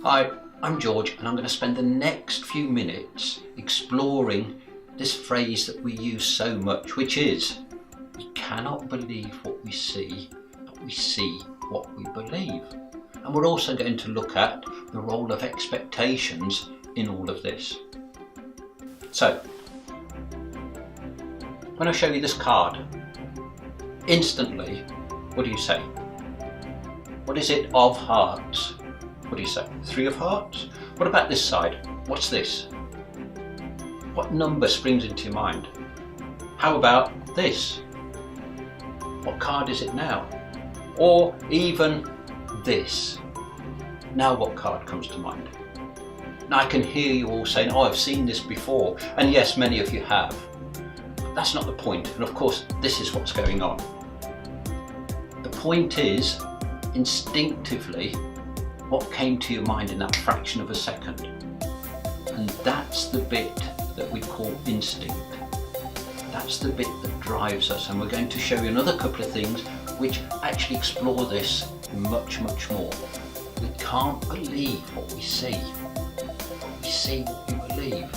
Hi, I'm George and I'm going to spend the next few minutes exploring this phrase that we use so much, which is, we cannot believe what we see, but we see what we believe. And we're also going to look at the role of expectations in all of this. So, when I show you this card, instantly, what do you say? What is it of hearts? What do you say? 3 of hearts? What about this side? What's this? What number springs into your mind? How about this? What card is it now? Or even this. Now what card comes to mind? Now I can hear you all saying, oh, I've seen this before. And yes, many of you have. But that's not the point. And of course, this is what's going on. The point is, instinctively, what came to your mind in that fraction of a second. And that's the bit that we call instinct. That's the bit that drives us, and we're going to show you another couple of things which actually explore this much, much more. We can't believe what we see. We see what we believe.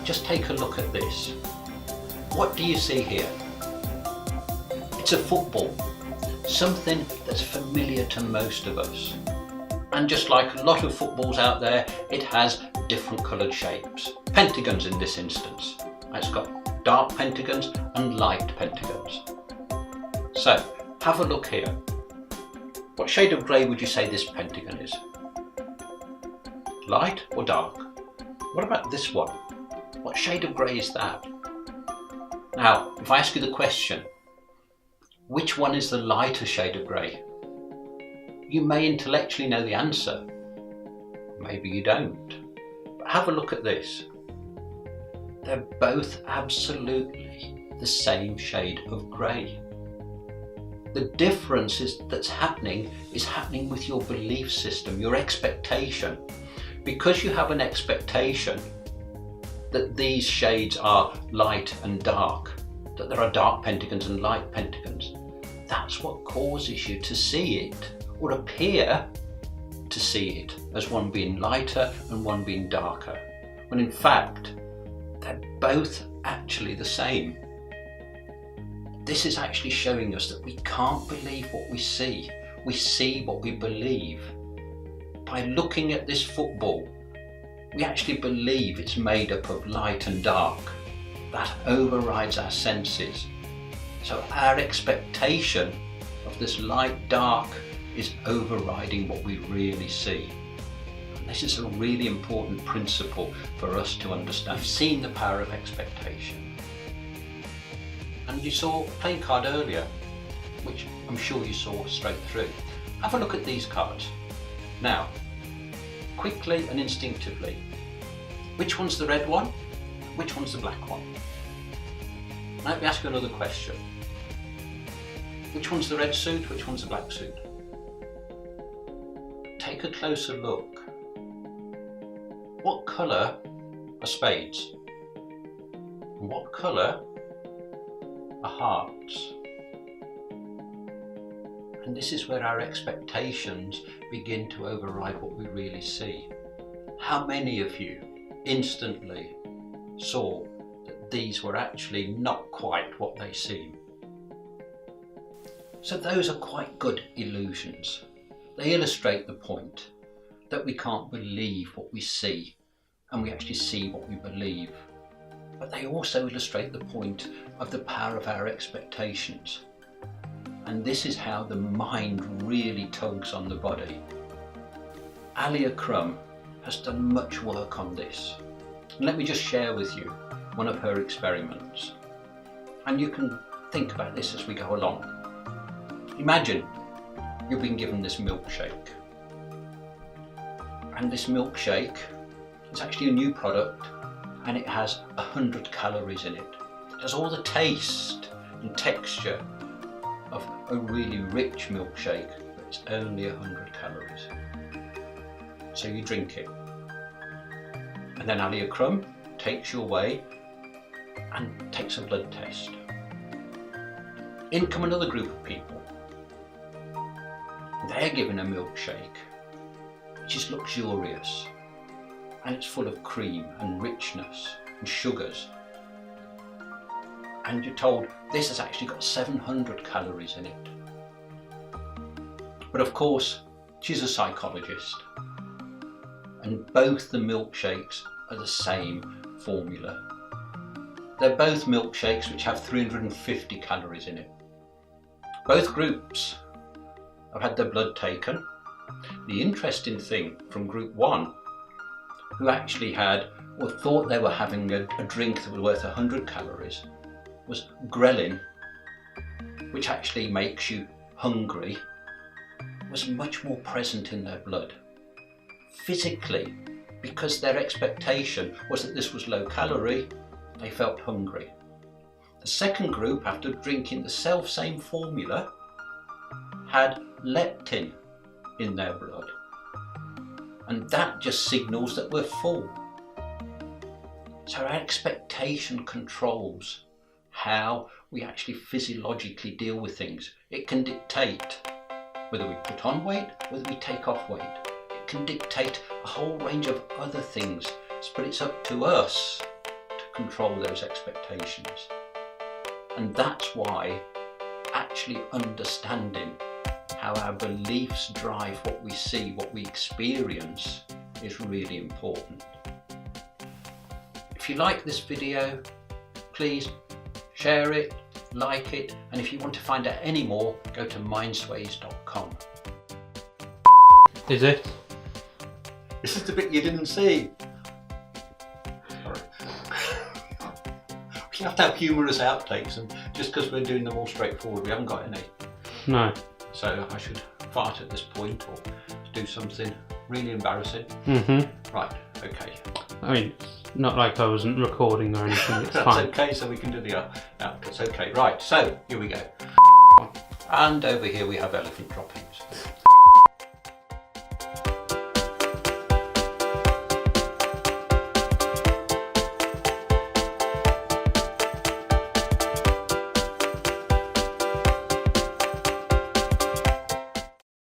Just take a look at this. What do you see here? It's a football. Something that's familiar to most of us. And just like a lot of footballs out there, it has different coloured shapes. Pentagons in this instance. It's got dark pentagons and light pentagons. So, have a look here. What shade of grey would you say this pentagon is? Light or dark? What about this one? What shade of grey is that? Now, if I ask you the question, which one is the lighter shade of grey? You may intellectually know the answer. Maybe you don't. But have a look at this. They're both absolutely the same shade of grey. The difference that's happening with your belief system, your expectation. Because you have an expectation that these shades are light and dark, that there are dark pentagons and light pentagons, that's what causes you to see it, or appear to see it, as one being lighter and one being darker, when in fact they're both actually the same. This is actually showing us that we can't believe what we see what we believe. By looking at this football, we actually believe it's made up of light and dark. That overrides our senses. So our expectation of this light dark is overriding what we really see. And this is a really important principle for us to understand. We've seen the power of expectation. And you saw a playing card earlier, which I'm sure you saw straight through. Have a look at these cards. Now, quickly and instinctively, which one's the red one? Which one's the black one? Let me ask you another question. Which one's the red suit? Which one's the black suit? Take a closer look. What colour are spades? And what colour are hearts? And this is where our expectations begin to override what we really see. How many of you instantly saw that these were actually not quite what they seem? So those are quite good illusions. They illustrate the point that we can't believe what we see, and we actually see what we believe. But they also illustrate the point of the power of our expectations. And this is how the mind really tugs on the body. Alia Crum has done much work on this. And let me just share with you one of her experiments. And you can think about this as we go along. Imagine you've been given this milkshake. And this milkshake is actually a new product, and it has 100 calories in it. It has all the taste and texture of a really rich milkshake, but it's only 100 calories. So you drink it. And then Alia Crum takes you away and takes a blood test. In come another group of people. They're given a milkshake, which is luxurious, and it's full of cream and richness and sugars. And you're told this has actually got 700 calories in it. But of course, she's a psychologist, and both the milkshakes are the same formula. They're both milkshakes which have 350 calories in it. Both groups have had their blood taken. The interesting thing from group 1, who actually had or thought they were having a drink that was worth 100 calories, was ghrelin, which actually makes you hungry, was much more present in their blood. Physically, because their expectation was that this was low calorie, they felt hungry. The second group, after drinking the same formula, had leptin in their blood. And that just signals that we're full. So our expectation controls how we actually physiologically deal with things. It can dictate whether we put on weight, whether we take off weight. It can dictate a whole range of other things, but it's up to us to control those expectations. And that's why actually understanding how our beliefs drive what we see, what we experience, is really important. If you like this video, please share it, like it, and if you want to find out any more, go to mindsways.com. Is it? This is the bit you didn't see. Sorry. We have to have humorous outtakes, and just because we're doing them all straightforward, we haven't got any. No. So I should fart at this point or do something really embarrassing. Right, okay. I mean, it's not like I wasn't recording or anything, it's That's fine. okay, so we can do the outputs. Okay, right, so here we go. And over here we have elephant droppings.